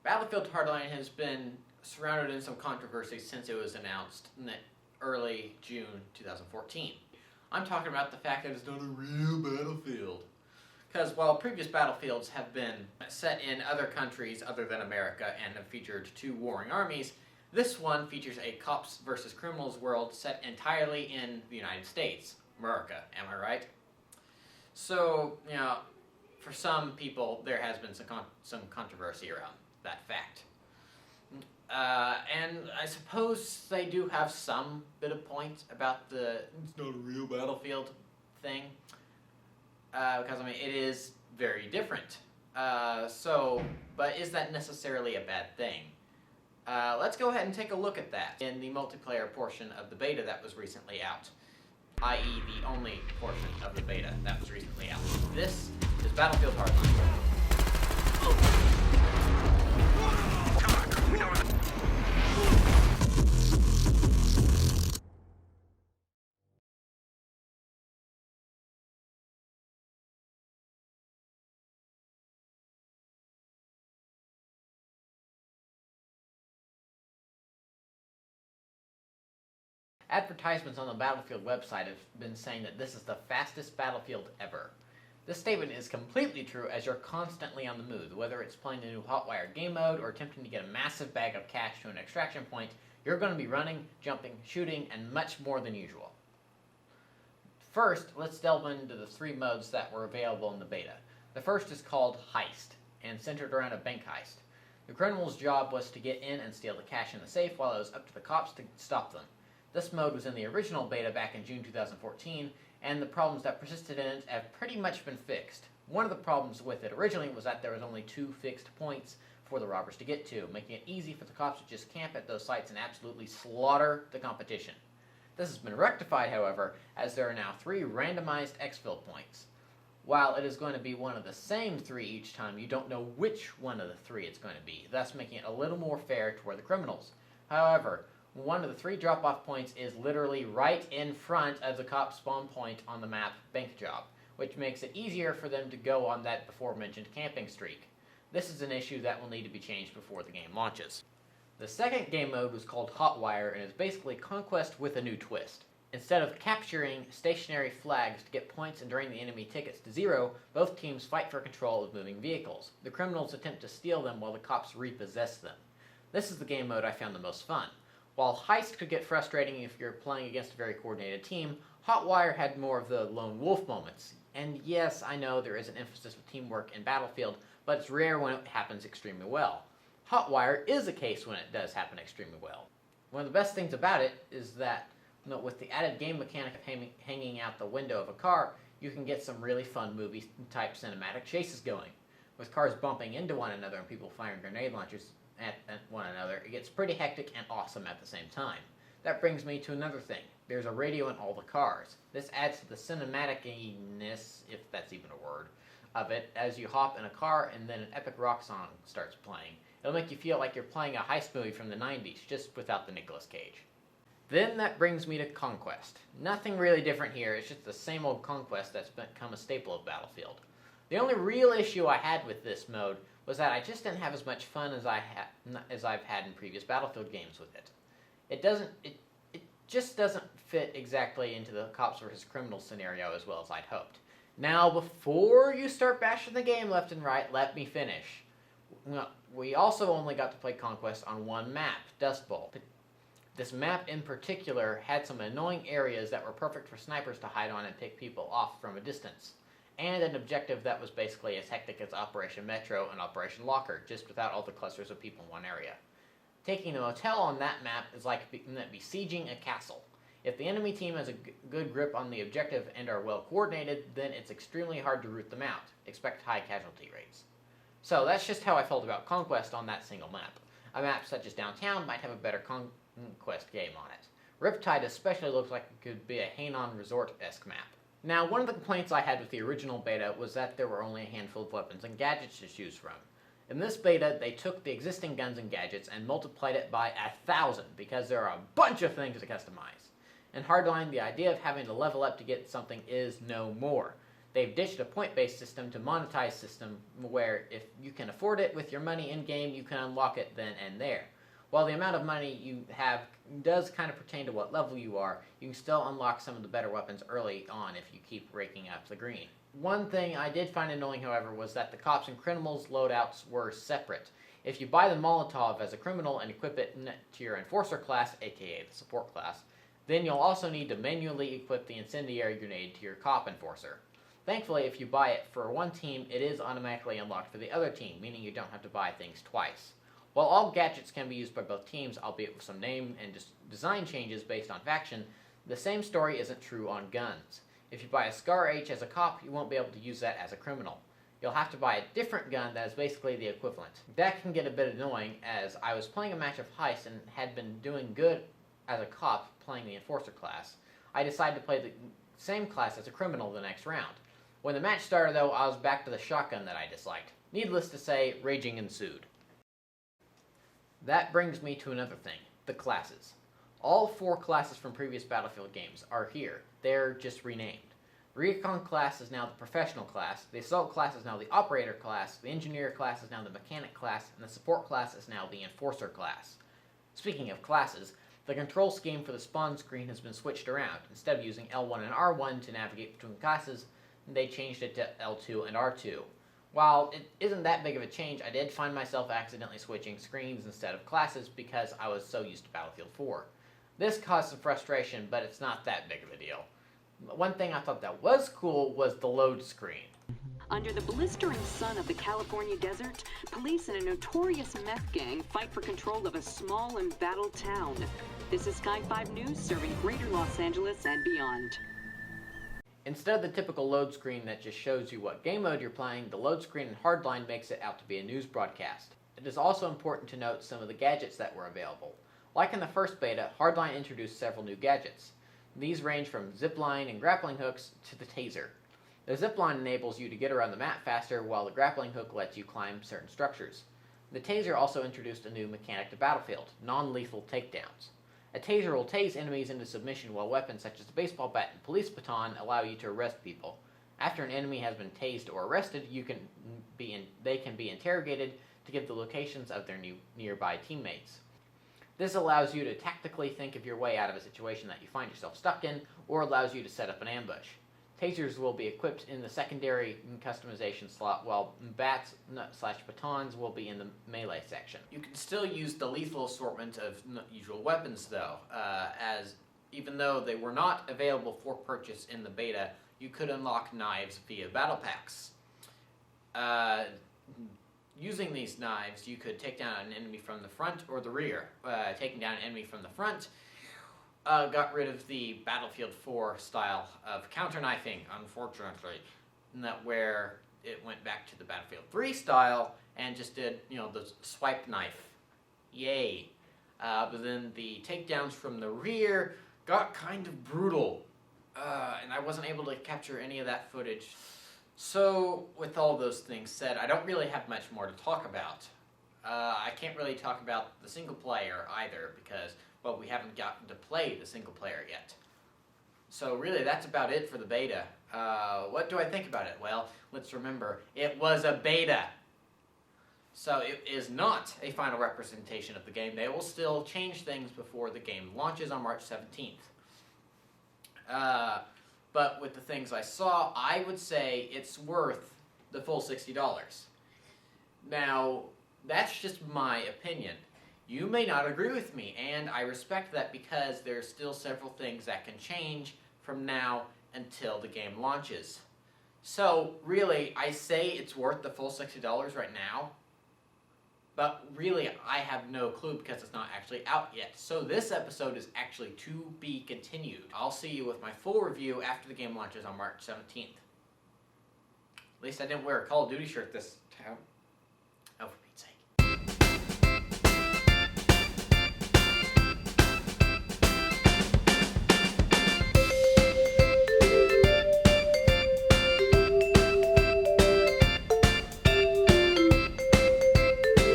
Battlefield Hardline has been surrounded in some controversy since it was announced in early June 2014. I'm talking about the fact that it's not a real battlefield. Because while previous battlefields have been set in other countries other than America and have featured two warring armies, this one features a cops versus criminals world set entirely in the United States. America, am I right? So, for some people, there has been some controversy around that fact. And I suppose they do have some bit of points about the it's not a real battlefield thing. Because, it is very different. But is that necessarily a bad thing? Let's go ahead and take a look at that in the multiplayer portion of the beta that was recently out. I.e. the only portion of the beta that was recently out. This is Battlefield Hardline. Advertisements on the Battlefield website have been saying that this is the fastest Battlefield ever. This statement is completely true as you're constantly on the move. Whether it's playing the new Hotwire game mode or attempting to get a massive bag of cash to an extraction point, you're going to be running, jumping, shooting, and much more than usual. First, let's delve into the three modes that were available in the beta. The first is called Heist, and centered around a bank heist. The criminal's job was to get in and steal the cash in the safe while it was up to the cops to stop them. This mode was in the original beta back in June 2014, and the problems that persisted in it have pretty much been fixed. One of the problems with it originally was that there was only 2 fixed points for the robbers to get to, making it easy for the cops to just camp at those sites and absolutely slaughter the competition. This has been rectified, however, as there are now 3 randomized exfil points. While it is going to be one of the same 3 each time, you don't know which one of the 3 it's going to be, thus making it a little more fair toward the criminals. However, one of the 3 drop-off points is literally right in front of the cop spawn point on the map Bank Job, which makes it easier for them to go on that before-mentioned camping streak. This is an issue that will need to be changed before the game launches. The second game mode was called Hotwire and is basically Conquest with a new twist. Instead of capturing stationary flags to get points and drain the enemy tickets to 0, both teams fight for control of moving vehicles. The criminals attempt to steal them while the cops repossess them. This is the game mode I found the most fun. While Heist could get frustrating if you're playing against a very coordinated team, Hotwire had more of the lone wolf moments. And yes, I know there is an emphasis of teamwork in Battlefield, but it's rare when it happens extremely well. Hotwire is a case when it does happen extremely well. One of the best things about it is that, with the added game mechanic of hanging out the window of a car, you can get some really fun movie-type cinematic chases going. With cars bumping into one another and people firing grenade launchers at one another, it gets pretty hectic and awesome at the same time. That brings me to another thing. There's a radio in all the cars. This adds to the cinematic-ness, if that's even a word, of it as you hop in a car and then an epic rock song starts playing. It'll make you feel like you're playing a heist movie from the 90s, just without the Nicolas Cage. Then that brings me to Conquest. Nothing really different here, it's just the same old Conquest that's become a staple of Battlefield. The only real issue I had with this mode was that I just didn't have as much fun as I've had in previous Battlefield games with it. It just doesn't fit exactly into the cops versus criminals scenario as well as I'd hoped. Now, before you start bashing the game left and right, let me finish. We also only got to play Conquest on one map, Dust Bowl. This map in particular had some annoying areas that were perfect for snipers to hide on and pick people off from a distance, and an objective that was basically as hectic as Operation Metro and Operation Locker, just without all the clusters of people in one area. Taking a motel on that map is like besieging a castle. If the enemy team has a good grip on the objective and are well coordinated, then it's extremely hard to root them out. Expect high casualty rates. So that's just how I felt about Conquest on that single map. A map such as Downtown might have a better Conquest game on it. Riptide especially looks like it could be a Hainan Resort-esque map. Now, one of the complaints I had with the original beta was that there were only a handful of weapons and gadgets to choose from. In this beta, they took the existing guns and gadgets and multiplied it by 1,000 because there are a bunch of things to customize. In Hardline, the idea of having to level up to get something is no more. They've ditched a point-based system to monetize system where if you can afford it with your money in-game, you can unlock it then and there. While the amount of money you have does kind of pertain to what level you are, you can still unlock some of the better weapons early on if you keep raking up the green. One thing I did find annoying, however, was that the cops and criminals loadouts were separate. If you buy the Molotov as a criminal and equip it to your Enforcer class, aka the support class, then you'll also need to manually equip the incendiary grenade to your cop Enforcer. Thankfully, if you buy it for one team, it is automatically unlocked for the other team, meaning you don't have to buy things twice. While all gadgets can be used by both teams, albeit with some name and design changes based on faction, the same story isn't true on guns. If you buy a Scar H as a cop, you won't be able to use that as a criminal. You'll have to buy a different gun that is basically the equivalent. That can get a bit annoying, as I was playing a match of Heist and had been doing good as a cop playing the Enforcer class. I decided to play the same class as a criminal the next round. When the match started, though, I was back to the shotgun that I disliked. Needless to say, raging ensued. That brings me to another thing, the classes. All 4 classes from previous Battlefield games are here. They're just renamed. The Recon class is now the Professional class, the Assault class is now the Operator class, the Engineer class is now the Mechanic class, and the Support class is now the Enforcer class. Speaking of classes, the control scheme for the spawn screen has been switched around. Instead of using L1 and R1 to navigate between classes, they changed it to L2 and R2. While it isn't that big of a change, I did find myself accidentally switching screens instead of classes because I was so used to Battlefield 4. This caused some frustration, but it's not that big of a deal. One thing I thought that was cool was the load screen. Under the blistering sun of the California desert, police and a notorious meth gang fight for control of a small embattled town. This is Sky 5 News serving Greater Los Angeles and beyond. Instead of the typical load screen that just shows you what game mode you're playing, the load screen in Hardline makes it out to be a news broadcast. It is also important to note some of the gadgets that were available. Like in the first beta, Hardline introduced several new gadgets. These range from zipline and grappling hooks to the taser. The zipline enables you to get around the map faster, while the grappling hook lets you climb certain structures. The taser also introduced a new mechanic to Battlefield, non-lethal takedowns. A taser will tase enemies into submission, while weapons such as the baseball bat and police baton allow you to arrest people. After an enemy has been tased or arrested, they can be interrogated to give the locations of their nearby teammates. This allows you to tactically think of your way out of a situation that you find yourself stuck in, or allows you to set up an ambush. Tasers will be equipped in the secondary customization slot, while bats/batons will be in the melee section. You can still use the lethal assortment of usual weapons, though, as even though they were not available for purchase in the beta, you could unlock knives via battle packs. Using these knives, you could take down an enemy from the front or the rear. Taking down an enemy from the front got rid of the Battlefield 4 style of counter-knifing, unfortunately, where it went back to the Battlefield 3 style and just did, the swipe knife. Yay. But then the takedowns from the rear got kind of brutal, and I wasn't able to capture any of that footage. So, with all those things said, I don't really have much more to talk about. I can't really talk about the single player either because, well, we haven't gotten to play the single player yet. So really, that's about it for the beta. What do I think about it? Well, let's remember, it was a beta. So it is not a final representation of the game. They will still change things before the game launches on March 17th. But with the things I saw, I would say it's worth the full $60. Now, that's just my opinion. You may not agree with me, and I respect that because there's still several things that can change from now until the game launches. So, really, I say it's worth the full $60 right now, but really, I have no clue because it's not actually out yet. So this episode is actually to be continued. I'll see you with my full review after the game launches on March 17th. At least I didn't wear a Call of Duty shirt this time.